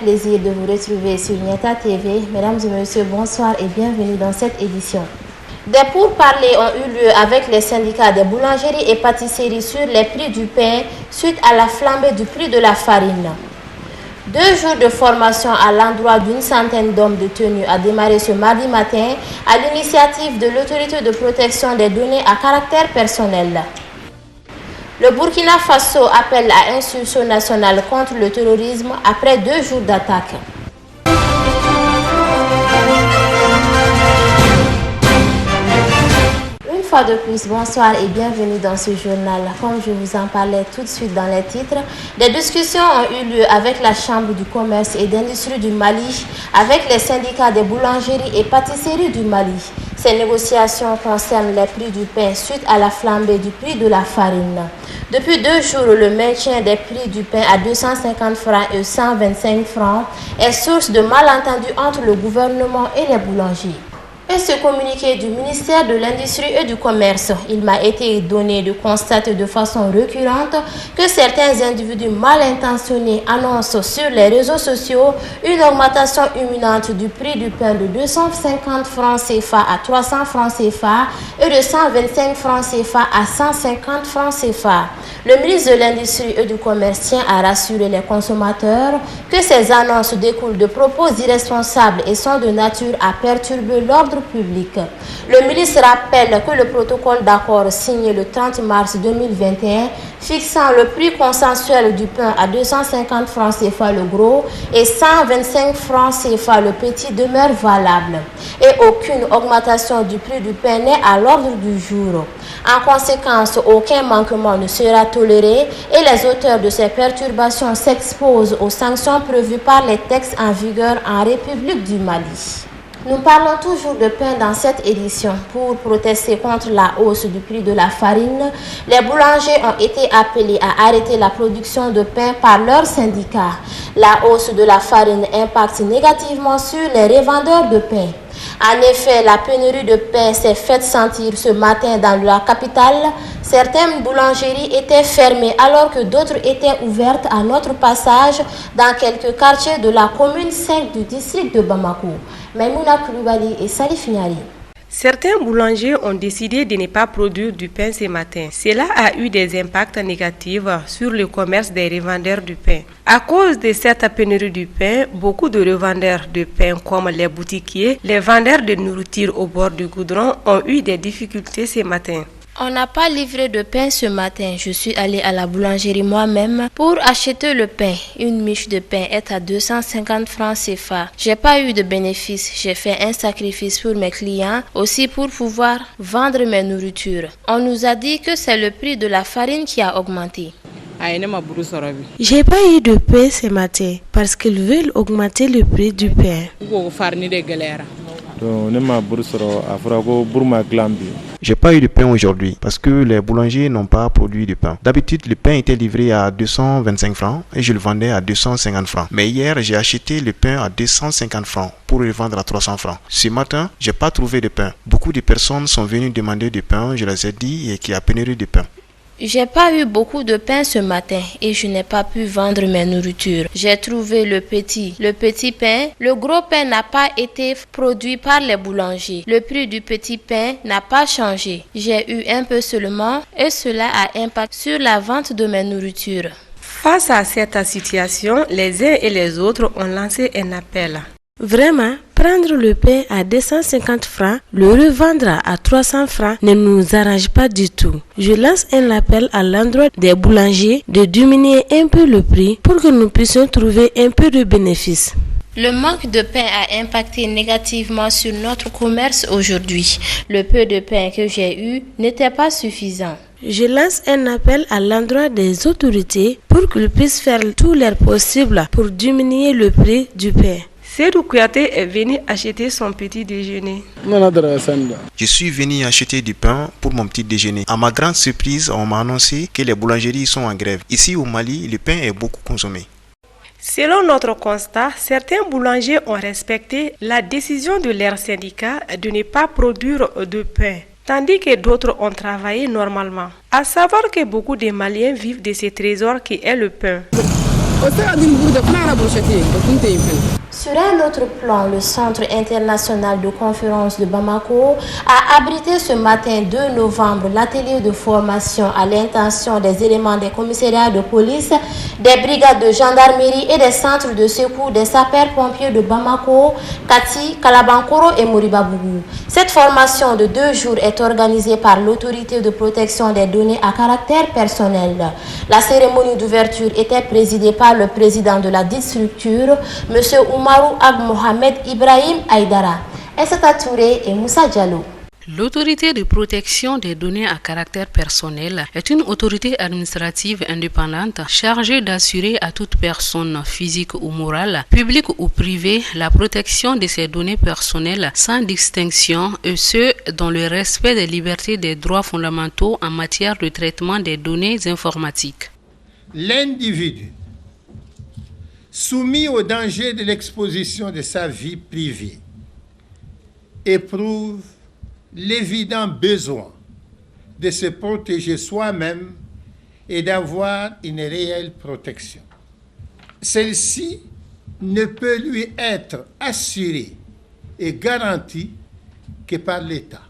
plaisir de vous retrouver sur Nieta TV. Mesdames et messieurs, bonsoir et bienvenue dans cette édition. Des pourparlers ont eu lieu avec les syndicats des boulangeries et pâtisseries sur les prix du pain suite à la flambée du prix de la farine. 2 jours de formation à l'endroit d'une centaine d'hommes détenus a démarré ce mardi matin à l'initiative de l'autorité de protection des données à caractère personnel. Le Burkina Faso appelle à un sursaut national contre le terrorisme après 2 jours d'attaque. Une fois de plus, bonsoir et bienvenue dans ce journal. Comme je vous en parlais tout de suite dans les titres, des discussions ont eu lieu avec la Chambre du commerce et d'industrie du Mali, avec les syndicats des boulangeries et pâtisseries du Mali. Ces négociations concernent les prix du pain suite à la flambée du prix de la farine. Depuis 2 jours, le maintien des prix du pain à 250 francs et 125 francs est source de malentendus entre le gouvernement et les boulangers. Et ce communiqué du ministère de l'Industrie et du Commerce, il m'a été donné de constater de façon récurrente que certains individus mal intentionnés annoncent sur les réseaux sociaux une augmentation imminente du prix du pain de 250 francs CFA à 300 francs CFA et de 125 francs CFA à 150 francs CFA. Le ministre de l'Industrie et du Commerce tient à rassurer les consommateurs que ces annonces découlent de propos irresponsables et sont de nature à perturber l'ordre public. Le ministre rappelle que le protocole d'accord signé le 30 mars 2021 fixant le prix consensuel du pain à 250 francs CFA le gros et 125 francs CFA le petit demeure valable et aucune augmentation du prix du pain n'est à l'ordre du jour. En conséquence, aucun manquement ne sera toléré et les auteurs de ces perturbations s'exposent aux sanctions prévues par les textes en vigueur en République du Mali. Nous parlons toujours de pain dans cette édition. Pour protester contre la hausse du prix de la farine, les boulangers ont été appelés à arrêter la production de pain par leurs syndicats. La hausse de la farine impacte négativement sur les revendeurs de pain. En effet, la pénurie de pain s'est faite sentir ce matin dans la capitale. Certaines boulangeries étaient fermées alors que d'autres étaient ouvertes à notre passage dans quelques quartiers de la commune 5 du district de Bamako. Maimouna Koulibaly et Salif Niari. Certains boulangers ont décidé de ne pas produire du pain ce matin. Cela a eu des impacts négatifs sur le commerce des revendeurs du pain. À cause de cette pénurie du pain, beaucoup de revendeurs de pain comme les boutiquiers, les vendeurs de nourriture au bord du goudron ont eu des difficultés ce matin. On n'a pas livré de pain ce matin. Je suis allée à la boulangerie moi-même pour acheter le pain. Une miche de pain est à 250 francs CFA. J'ai pas eu de bénéfice. J'ai fait un sacrifice pour mes clients, aussi pour pouvoir vendre mes nourritures. On nous a dit que c'est le prix de la farine qui a augmenté. J'ai pas eu de pain ce matin parce qu'ils veulent augmenter le prix du pain. J'ai pas eu de pain aujourd'hui parce que les boulangers n'ont pas produit de pain. D'habitude, le pain était livré à 225 francs et je le vendais à 250 francs. Mais hier, j'ai acheté le pain à 250 francs pour le vendre à 300 francs. Ce matin, j'ai pas trouvé de pain. Beaucoup de personnes sont venues demander du pain, je les ai dit qu'il y a pénurie de pain. J'ai pas eu beaucoup de pain ce matin et je n'ai pas pu vendre mes nourritures. J'ai trouvé le petit pain. Le gros pain n'a pas été produit par les boulangers. Le prix du petit pain n'a pas changé. J'ai eu un peu seulement et cela a impact sur la vente de mes nourritures. Face à cette situation, les uns et les autres ont lancé un appel. Vraiment, prendre le pain à 250 francs, le revendre à 300 francs ne nous arrange pas du tout. Je lance un appel à l'endroit des boulangers de diminuer un peu le prix pour que nous puissions trouver un peu de bénéfice. Le manque de pain a impacté négativement sur notre commerce aujourd'hui. Le peu de pain que j'ai eu n'était pas suffisant. Je lance un appel à l'endroit des autorités pour qu'ils puissent faire tout leur possible pour diminuer le prix du pain. Seydou Kouyaté est venu acheter son petit déjeuner. Je suis venu acheter du pain pour mon petit déjeuner. À ma grande surprise, on m'a annoncé que les boulangeries sont en grève. Ici au Mali, le pain est beaucoup consommé. Selon notre constat, certains boulangers ont respecté la décision de leur syndicat de ne pas produire de pain, tandis que d'autres ont travaillé normalement. À savoir que beaucoup de Maliens vivent de ce trésor qui est le pain. Sur un autre plan, le Centre international de conférence de Bamako a abrité ce matin 2 novembre l'atelier de formation à l'intention des éléments des commissariats de police, des brigades de gendarmerie et des centres de secours des sapeurs-pompiers de Bamako, Kati, Kalabankoro et Moribabougou. Cette formation de 2 jours est organisée par l'autorité de protection des données à caractère personnel. La cérémonie d'ouverture était présidée par le président de la dite structure, M. Oumarou Ag Mohamed Ibrahim Aïdara, Essata Touré et Moussa Diallo. L'autorité de protection des données à caractère personnel est une autorité administrative indépendante chargée d'assurer à toute personne physique ou morale, publique ou privée, la protection de ses données personnelles sans distinction et ce, dans le respect des libertés et des droits fondamentaux en matière de traitement des données informatiques. L'individu soumis au danger de l'exposition de sa vie privée éprouve l'évident besoin de se protéger soi-même et d'avoir une réelle protection. Celle-ci ne peut lui être assurée et garantie que par l'État,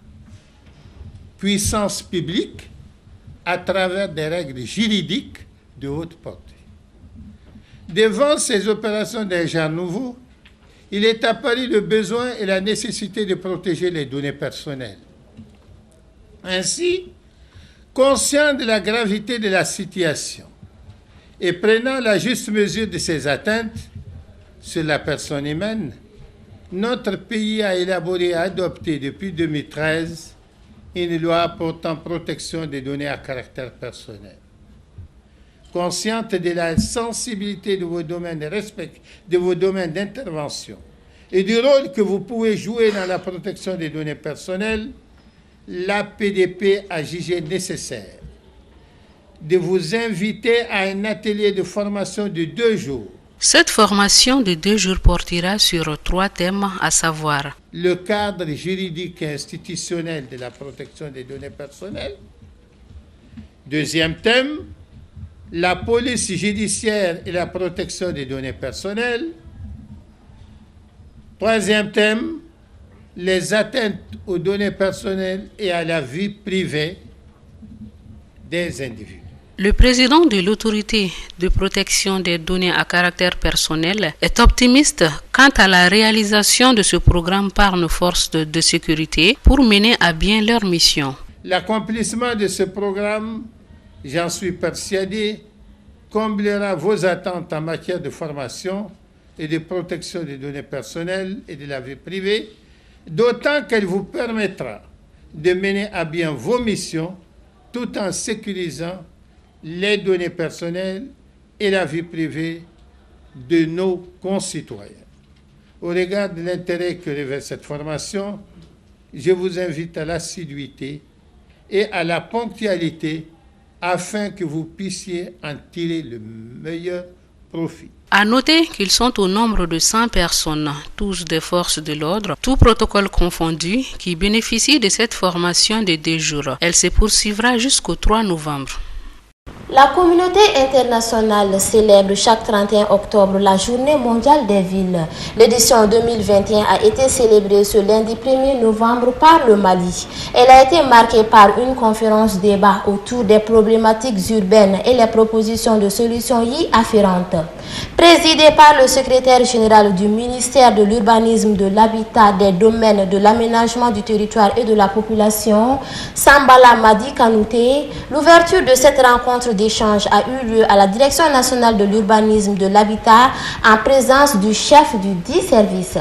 puissance publique, à travers des règles juridiques de haute portée. Devant ces opérations d'un genre nouveau, il est apparu le besoin et la nécessité de protéger les données personnelles. Ainsi, conscient de la gravité de la situation et prenant la juste mesure de ces atteintes sur la personne humaine, notre pays a élaboré et adopté depuis 2013 une loi portant protection des données à caractère personnel. Consciente de la sensibilité de vos domaines d'intervention et du rôle que vous pouvez jouer dans la protection des données personnelles, la PDP a jugé nécessaire de vous inviter à un atelier de formation de 2 jours. Cette formation de 2 jours portera sur 3 thèmes, à savoir le cadre juridique et institutionnel de la protection des données personnelles. 2e thème, la police judiciaire et la protection des données personnelles. 3e thème, les atteintes aux données personnelles et à la vie privée des individus. Le président de l'autorité de protection des données à caractère personnel est optimiste quant à la réalisation de ce programme par nos forces de sécurité pour mener à bien leur mission. L'accomplissement de ce programme, j'en suis persuadé, comblera vos attentes en matière de formation et de protection des données personnelles et de la vie privée, d'autant qu'elle vous permettra de mener à bien vos missions tout en sécurisant les données personnelles et la vie privée de nos concitoyens. Au regard de l'intérêt que revêt cette formation, je vous invite à l'assiduité et à la ponctualité afin que vous puissiez en tirer le meilleur profit. À noter qu'ils sont au nombre de 100 personnes, tous des forces de l'ordre, tout protocole confondu, qui bénéficient de cette formation de 2 jours. Elle se poursuivra jusqu'au 3 novembre. La communauté internationale célèbre chaque 31 octobre la Journée mondiale des villes. L'édition 2021 a été célébrée ce lundi 1er novembre par le Mali. Elle a été marquée par une conférence débat autour des problématiques urbaines et les propositions de solutions y afférentes. Présidée par le secrétaire général du ministère de l'Urbanisme, de l'Habitat, des Domaines, de l'Aménagement du territoire et de la population, Sambala Madi Kanouté, l'ouverture de cette rencontre d'échange a eu lieu à la Direction nationale de l'urbanisme, de l'habitat, en présence du chef du dit service.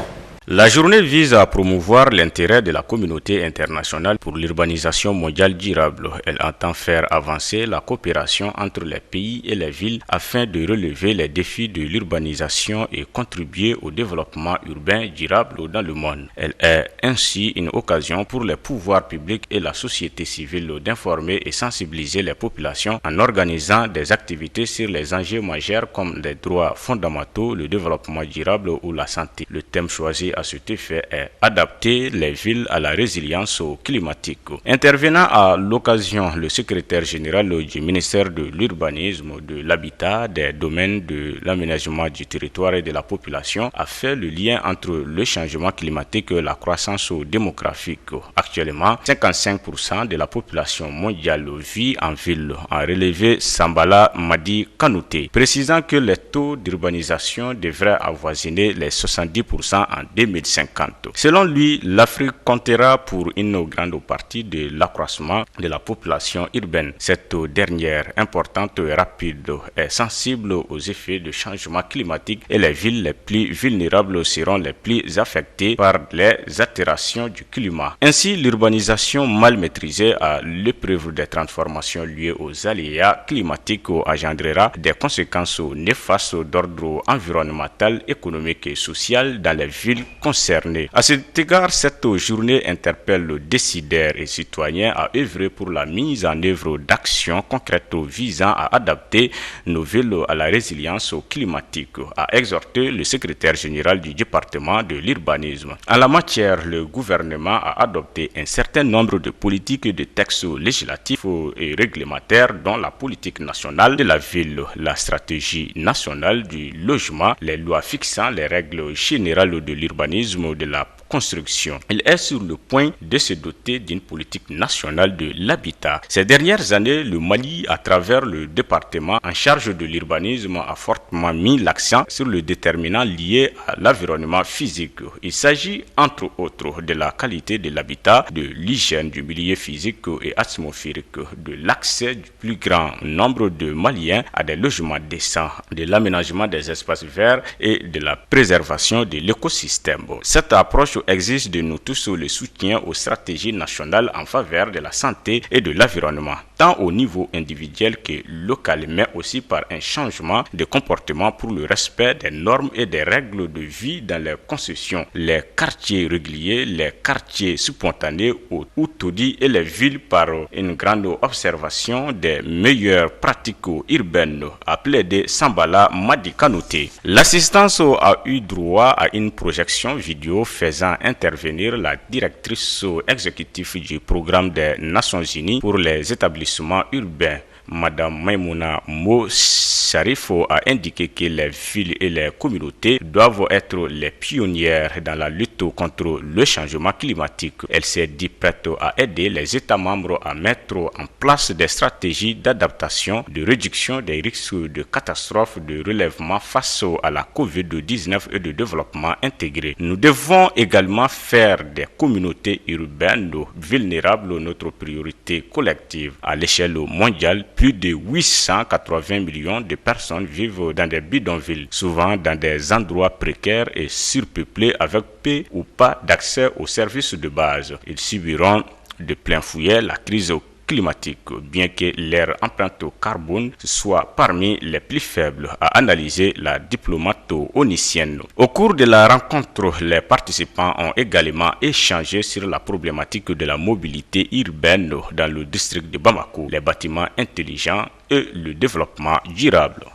La journée vise à promouvoir l'intérêt de la communauté internationale pour l'urbanisation mondiale durable. Elle entend faire avancer la coopération entre les pays et les villes afin de relever les défis de l'urbanisation et contribuer au développement urbain durable dans le monde. Elle est ainsi une occasion pour les pouvoirs publics et la société civile d'informer et sensibiliser les populations en organisant des activités sur les enjeux majeurs comme les droits fondamentaux, le développement durable ou la santé. Le thème choisi lancé à cet effet est adapter les villes à la résilience climatique. Intervenant à l'occasion, le secrétaire général du ministère de l'Urbanisme, de l'Habitat, des domaines de l'aménagement du territoire et de la population a fait le lien entre le changement climatique et la croissance démographique. Actuellement, 55% de la population mondiale vit en ville, a relevé Sambala Madi Kanouté, précisant que les taux d'urbanisation devraient avoisiner les 70% en 2050. Selon lui, l'Afrique comptera pour une grande partie de l'accroissement de la population urbaine. Cette dernière, importante et rapide, est sensible aux effets du changement climatique et les villes les plus vulnérables seront les plus affectées par les altérations du climat. Ainsi, l'urbanisation mal maîtrisée à l'épreuve des transformations liées aux aléas climatiques engendrera des conséquences néfastes d'ordre environnemental, économique et social dans les villes concernées. À cet égard, cette journée interpelle les décideurs et citoyens à œuvrer pour la mise en œuvre d'actions concrètes visant à adapter nos villes à la résilience climatique, a exhorté le secrétaire général du département de l'urbanisme. En la matière, le gouvernement a adopté un certain nombre de politiques et de textes législatifs et réglementaires, dont la politique nationale de la ville, la stratégie nationale du logement, les lois fixant les règles générales de l'urbanisme, de la construction. Il est sur le point de se doter d'une politique nationale de l'habitat. Ces dernières années, le Mali, à travers le département en charge de l'urbanisme, a fortement mis l'accent sur le déterminant lié à l'environnement physique. Il s'agit, entre autres, de la qualité de l'habitat, de l'hygiène du milieu physique et atmosphérique, de l'accès du plus grand nombre de Maliens à des logements décents, de l'aménagement des espaces verts et de la préservation de l'écosystème. Cette approche exige de nous tous le soutien aux stratégies nationales en faveur de la santé et de l'environnement, tant au niveau individuel que local, mais aussi par un changement de comportement pour le respect des normes et des règles de vie dans les concessions, les quartiers réguliers, les quartiers spontanés ou taudis et les villes par une grande observation des meilleures pratiques urbaines, a plaidé Sambala Madi Kanouté. L'assistance a eu droit à une projection vidéo faisant intervenir la directrice exécutive du programme des Nations Unies pour les établissements urbains, Madame Maimouna Mo Sharifo, a indiqué que les villes et les communautés doivent être les pionnières dans la lutte contre le changement climatique. Elle s'est dit prête à aider les États membres à mettre en place des stratégies d'adaptation, de réduction des risques de catastrophes, de relèvement face à la COVID-19 et de développement intégré. Nous devons également faire des communautés urbaines vulnérables notre priorité collective. À l'échelle mondiale, plus de 880 millions de personnes vivent dans des bidonvilles, souvent dans des endroits précaires et surpeuplés avec peu ou pas d'accès aux services de base. Ils subiront de plein fouet la crise climatique, bien que leur empreinte au carbone soit parmi les plus faibles, a analysé la diplomate onicienne. Au cours de la rencontre, les participants ont également échangé sur la problématique de la mobilité urbaine dans le district de Bamako, les bâtiments intelligents et le développement durable.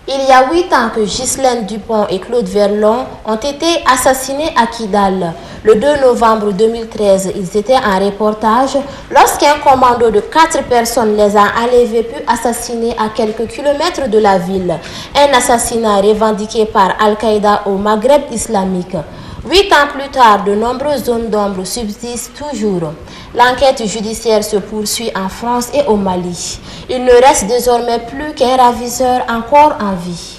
Il y a 8 ans que Ghislaine Dupont et Claude Verlon ont été assassinés à Kidal. Le 2 novembre 2013, ils étaient en reportage lorsqu'un commando de 4 personnes les a enlevés puis assassinés à quelques kilomètres de la ville. Un assassinat revendiqué par Al-Qaïda au Maghreb islamique. 8 ans plus tard, de nombreuses zones d'ombre subsistent toujours. L'enquête judiciaire se poursuit en France et au Mali. Il ne reste désormais plus qu'un ravisseur encore en vie.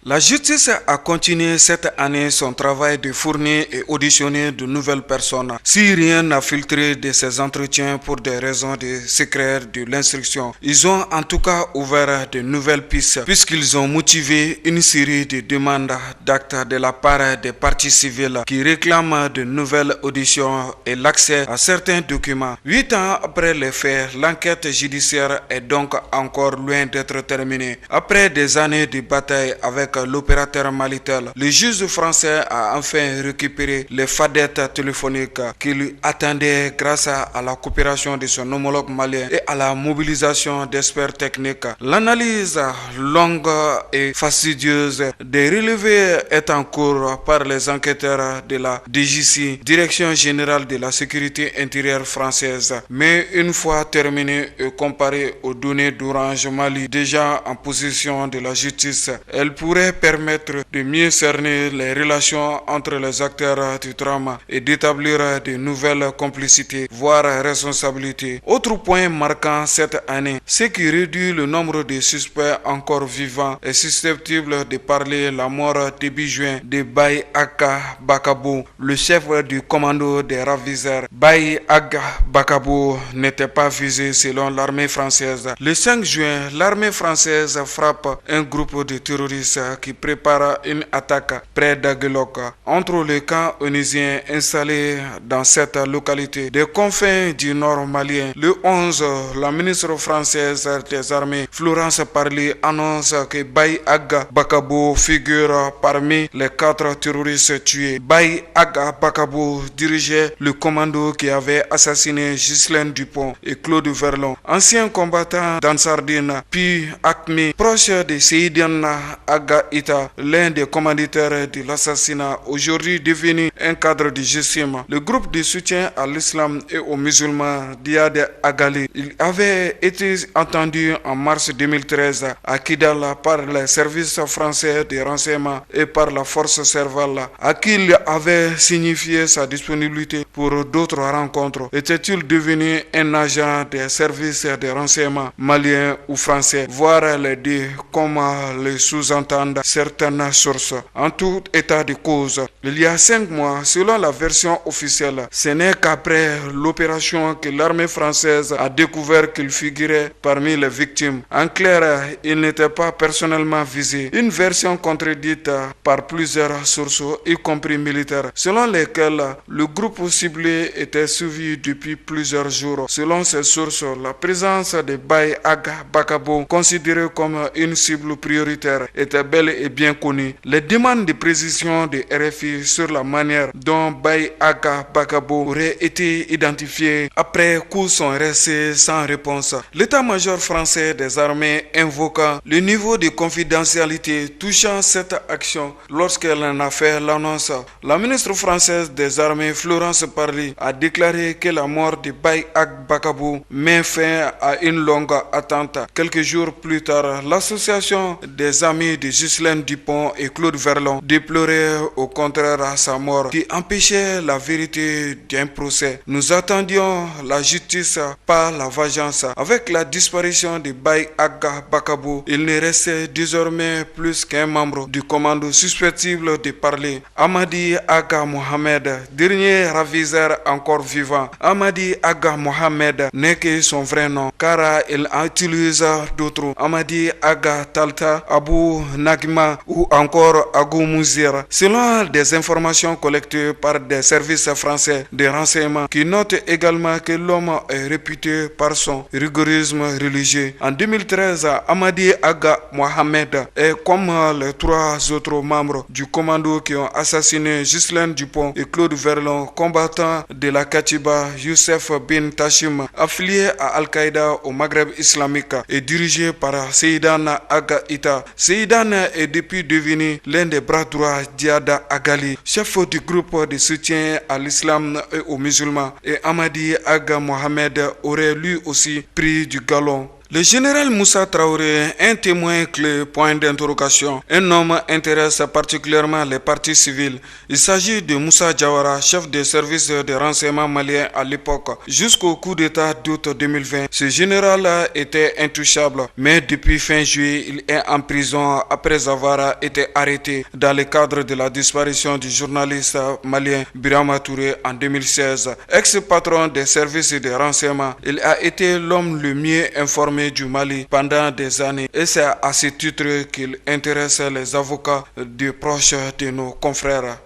La justice a continué cette année son travail de fournir et auditionner de nouvelles personnes. Si rien n'a filtré de ces entretiens pour des raisons de secret de l'instruction, ils ont en tout cas ouvert de nouvelles pistes puisqu'ils ont motivé une série de demandes d'actes de la part des parties civiles qui réclament de nouvelles auditions et l'accès à certains documents. 8 ans après les faits, l'enquête judiciaire est donc encore loin d'être terminée. Après des années de bataille avec avec l'opérateur Malitel. Le juge français a enfin récupéré les fadettes téléphoniques qui lui attendaient grâce à la coopération de son homologue malien et à la mobilisation d'experts techniques. L'analyse longue et fastidieuse des relevés est en cours par les enquêteurs de la DGC, Direction générale de la sécurité intérieure française. Mais une fois terminée et comparée aux données d'Orange Mali déjà en possession de la justice, elle pourrait permettre de mieux cerner les relations entre les acteurs du drame et d'établir de nouvelles complicités, voire responsabilités. Autre point marquant cette année, ce qui réduit le nombre de suspects encore vivants et susceptibles de parler la mort début juin de Baye Aga Bakabo, le chef du commando des ravisseurs. Baye Aga Bakabo n'était pas visé selon l'armée française. Le 5 juin, l'armée française frappe un groupe de terroristes qui prépare une attaque près d'Aguelok. Entre les camps onusiens installés dans cette localité des confins du nord malien, le 11, la ministre française des armées, Florence Parly, annonce que Baye Aga Bakabo figure parmi les 4 terroristes tués. Baye Aga Bakabo dirigeait le commando qui avait assassiné Ghislaine Dupont et Claude Verlon, anciens combattants d'Ansardine, puis Acme, proche de Seydine Aga Ita, l'un des commanditaires de l'assassinat, aujourd'hui devenu un cadre du GSIM. Le groupe de soutien à l'islam et aux musulmans d'Iad Agali, il avait été entendu en mars 2013 à Kidal par les services français de renseignement et par la force Serval, à qui il avait signifié sa disponibilité pour d'autres rencontres. Était-il devenu un agent des services de renseignement maliens ou français, voire les deux, comme le sous-entendent certaines sources. En tout état de cause, il y a 5 mois, selon la version officielle, ce n'est qu'après l'opération que l'armée française a découvert qu'il figurait parmi les victimes. En clair, il n'était pas personnellement visé. Une version contredite par plusieurs sources, y compris militaires, selon lesquelles le groupe ciblé était suivi depuis plusieurs jours. Selon ces sources, la présence de Baye Aga Bakabo, considéré comme une cible prioritaire, était bel et bien connue. Les demandes de précision de RFI sur la manière dont Baye Aga Bakabo aurait été identifié après coup sont restées sans réponse. L'état-major français des armées invoqua le niveau de confidentialité touchant cette action lorsqu'elle en a fait l'annonce. La ministre française des armées Florence Parly a déclaré que la mort de Baye Aga Bakabo met fin à une longue attente. Quelques jours plus tard, l'association des amis de Ghislaine Dupont et Claude Verlon déplorait au contraire sa mort qui empêchait la vérité d'un procès. Nous attendions la justice, pas la vengeance. Avec la disparition de Baye Aga Bakabo, il ne restait désormais plus qu'un membre du commando susceptible de parler. Amadi Aga Mohamed, dernier ravisseur encore vivant. Amadi Aga Mohamed n'est que son vrai nom, car il utilise d'autres. Amadi Aga Talta, Abu Nagma ou encore Agou Mouzir. Selon des informations collectées par des services français de renseignement qui notent également que l'homme est réputé par son rigorisme religieux. En 2013, Amadi Aga Mohamed est comme les 3 autres membres du commando qui ont assassiné Ghislaine Dupont et Claude Verlon, combattants de la Katiba, Youssef bin Tashim, affilié à Al-Qaïda au Maghreb islamique et dirigé par Seydane Aga Ita. Seydane est depuis devenu l'un des bras droits d'Iad Agali, chef du groupe de soutien à l'islam et aux musulmans, et Amadi Aga Mohamed aurait lui aussi pris du galon. Le général Moussa Traoré, un témoin clé, point d'interrogation. Un homme intéresse particulièrement les partis civils. Il s'agit de Moussa Diawara, chef des services de renseignement malien à l'époque. Jusqu'au coup d'état d'août 2020, ce général était intouchable. Mais depuis fin juillet, il est en prison après avoir été arrêté dans le cadre de la disparition du journaliste malien Birama Touré en 2016. Ex-patron des services de renseignement, il a été l'homme le mieux informé du Mali pendant des années et c'est à ce titre qu'il intéresse les avocats de proches de nos confrères.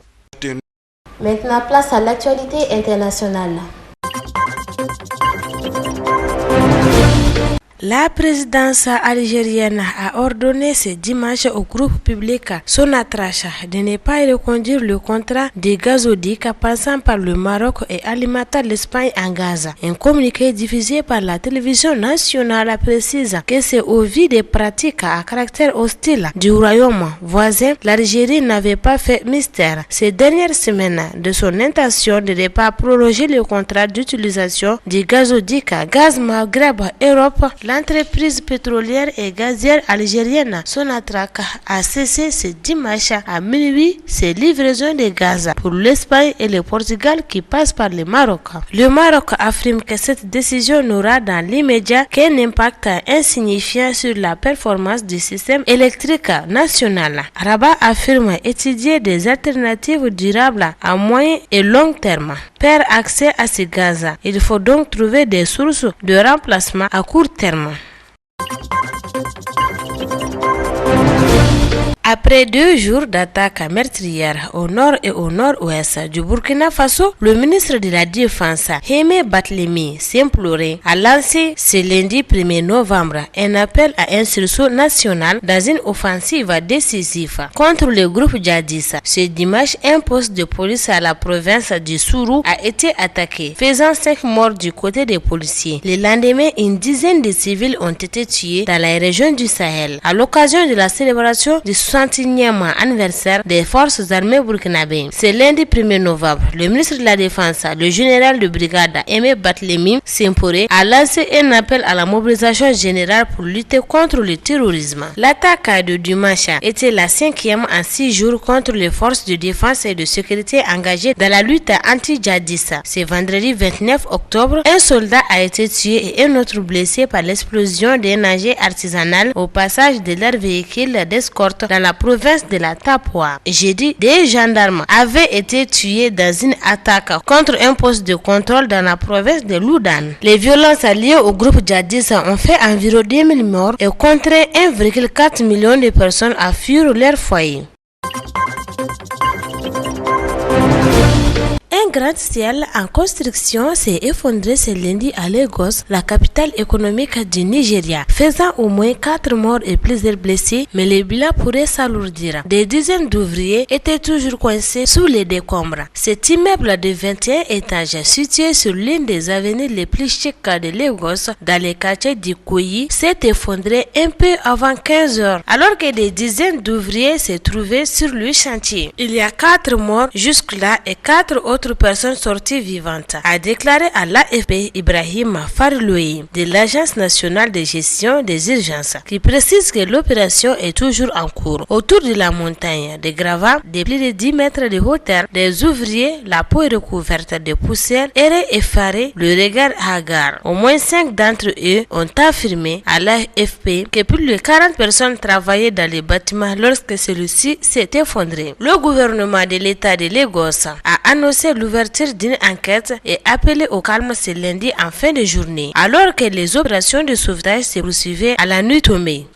Maintenant, place à l'actualité internationale. La présidence algérienne a ordonné ce dimanche au groupe public Sonatrach de ne pas reconduire le contrat de gazoduc passant par le Maroc et alimentant l'Espagne en gaz. Un communiqué diffusé par la télévision nationale précise que c'est au vu des pratiques à caractère hostile du royaume voisin, l'Algérie n'avait pas fait mystère ces dernières semaines de son intention de ne pas prolonger le contrat d'utilisation du gazoduc Gaz Maghreb Europe. L'entreprise pétrolière et gazière algérienne Sonatrach a cessé ce dimanche à minuit ses livraisons de gaz pour l'Espagne et le Portugal qui passent par le Maroc. Le Maroc affirme que cette décision n'aura dans l'immédiat qu'un impact insignifiant sur la performance du système électrique national. Rabat affirme étudier des alternatives durables à moyen et long terme. Pour accès à ce gaz, il faut donc trouver des sources de remplacement à court terme. Après 2 jours d'attaques meurtrières au nord et au nord-ouest du Burkina Faso, le ministre de la Défense, Aimé Batlemi Sempoloré, a lancé ce lundi 1er novembre un appel à un sursaut national dans une offensive décisive contre le groupe djihadiste. Ce dimanche, un poste de police à la province du Sourou a été attaqué, faisant 5 morts du côté des policiers. Le lendemain, une dizaine de civils ont été tués dans la région du Sahel. À l'occasion de la célébration du 61e anniversaire des forces armées burkinabées. Ce lundi 1er novembre, le ministre de la Défense, le général de brigade Aimé Batlemi Sempoloré, a lancé un appel à la mobilisation générale pour lutter contre le terrorisme. L'attaque de dimanche était la 5e en 6 jours contre les forces de défense et de sécurité engagées dans la lutte anti-djihadiste. Ce vendredi 29 octobre, un soldat a été tué et un autre blessé par l'explosion d'un engin artisanal au passage de leur véhicule d'escorte dans la province de la Tapua. Jeudi, des gendarmes avaient été tués dans une attaque contre un poste de contrôle dans la province de Loudan. Les violences liées au groupe djihadiste ont fait environ 2000 morts et contraint 1,4 million de personnes à fuir leur foyer. Un grand ciel en construction s'est effondré ce lundi à Lagos, la capitale économique du Nigeria, faisant au moins 4 morts et plusieurs blessés, mais le bilan pourrait s'alourdir. Des dizaines d'ouvriers étaient toujours coincés sous les décombres. Cet immeuble de 21 étages, situé sur l'une des avenues les plus chics de Lagos, dans les quartiers d'Ikoyi, s'est effondré un peu avant 15 heures, alors que des dizaines d'ouvriers se trouvaient sur le chantier. Il y a 4 morts jusque-là et 4 autres personnes sorties vivantes, a déclaré à l'AFP Ibrahim Farloui de l'Agence nationale de gestion des urgences, qui précise que l'opération est toujours en cours. Autour de la montagne de gravats de plus de 10 mètres de hauteur, des ouvriers, la peau recouverte de poussière, erraient effarés, le regard hagard. Au moins 5 d'entre eux ont affirmé à l'AFP que plus de 40 personnes travaillaient dans les bâtiments lorsque celui-ci s'est effondré. Le gouvernement de l'État de Lagos a annoncé l'ouverture d'une enquête et appelé au calme ce lundi en fin de journée, alors que les opérations de sauvetage se poursuivaient à la nuit tombée.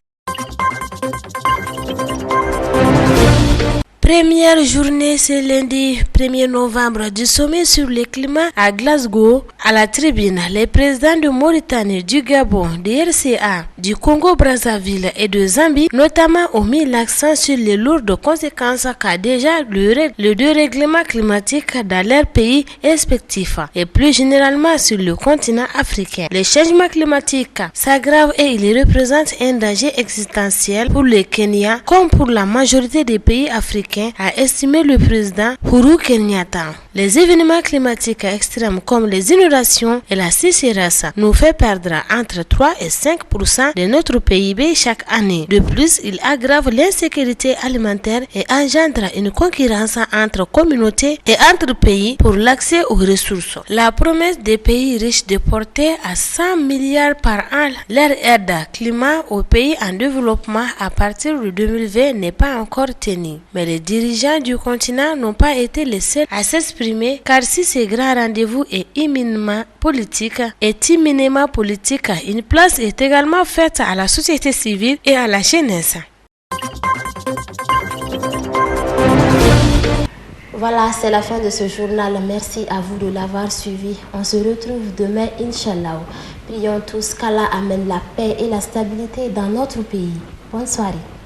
Première journée ce lundi 1er novembre du sommet sur le climat à Glasgow. À la tribune, les présidents de Mauritanie, du Gabon, de RCA, du Congo-Brazzaville et de Zambie notamment ont mis l'accent sur les lourdes conséquences qu'a déjà le dérèglement climatique dans leurs pays respectifs et plus généralement sur le continent africain. Le changement climatique s'aggrave et il représente un danger existentiel pour le Kenya comme pour la majorité des pays africains, a estimé le président Uhuru Kenyatta. Les événements climatiques extrêmes comme les inondations et la sécheresse nous fait perdre entre 3 et 5% de notre PIB chaque année. De plus, il aggrave l'insécurité alimentaire et engendre une concurrence entre communautés et entre pays pour l'accès aux ressources. La promesse des pays riches de porter à 100 milliards par an leur aide climat aux pays en développement à partir de 2020 n'est pas encore tenue. Mais les dirigeants du continent n'ont pas été les seuls à s'exprimer, car si ce grand rendez-vous est imminemment politique, une place est également faite à la société civile et à la jeunesse. Voilà, c'est la fin de ce journal. Merci à vous de l'avoir suivi. On se retrouve demain, Inch'Allah. Prions tous qu'Allah amène la paix et la stabilité dans notre pays. Bonne soirée.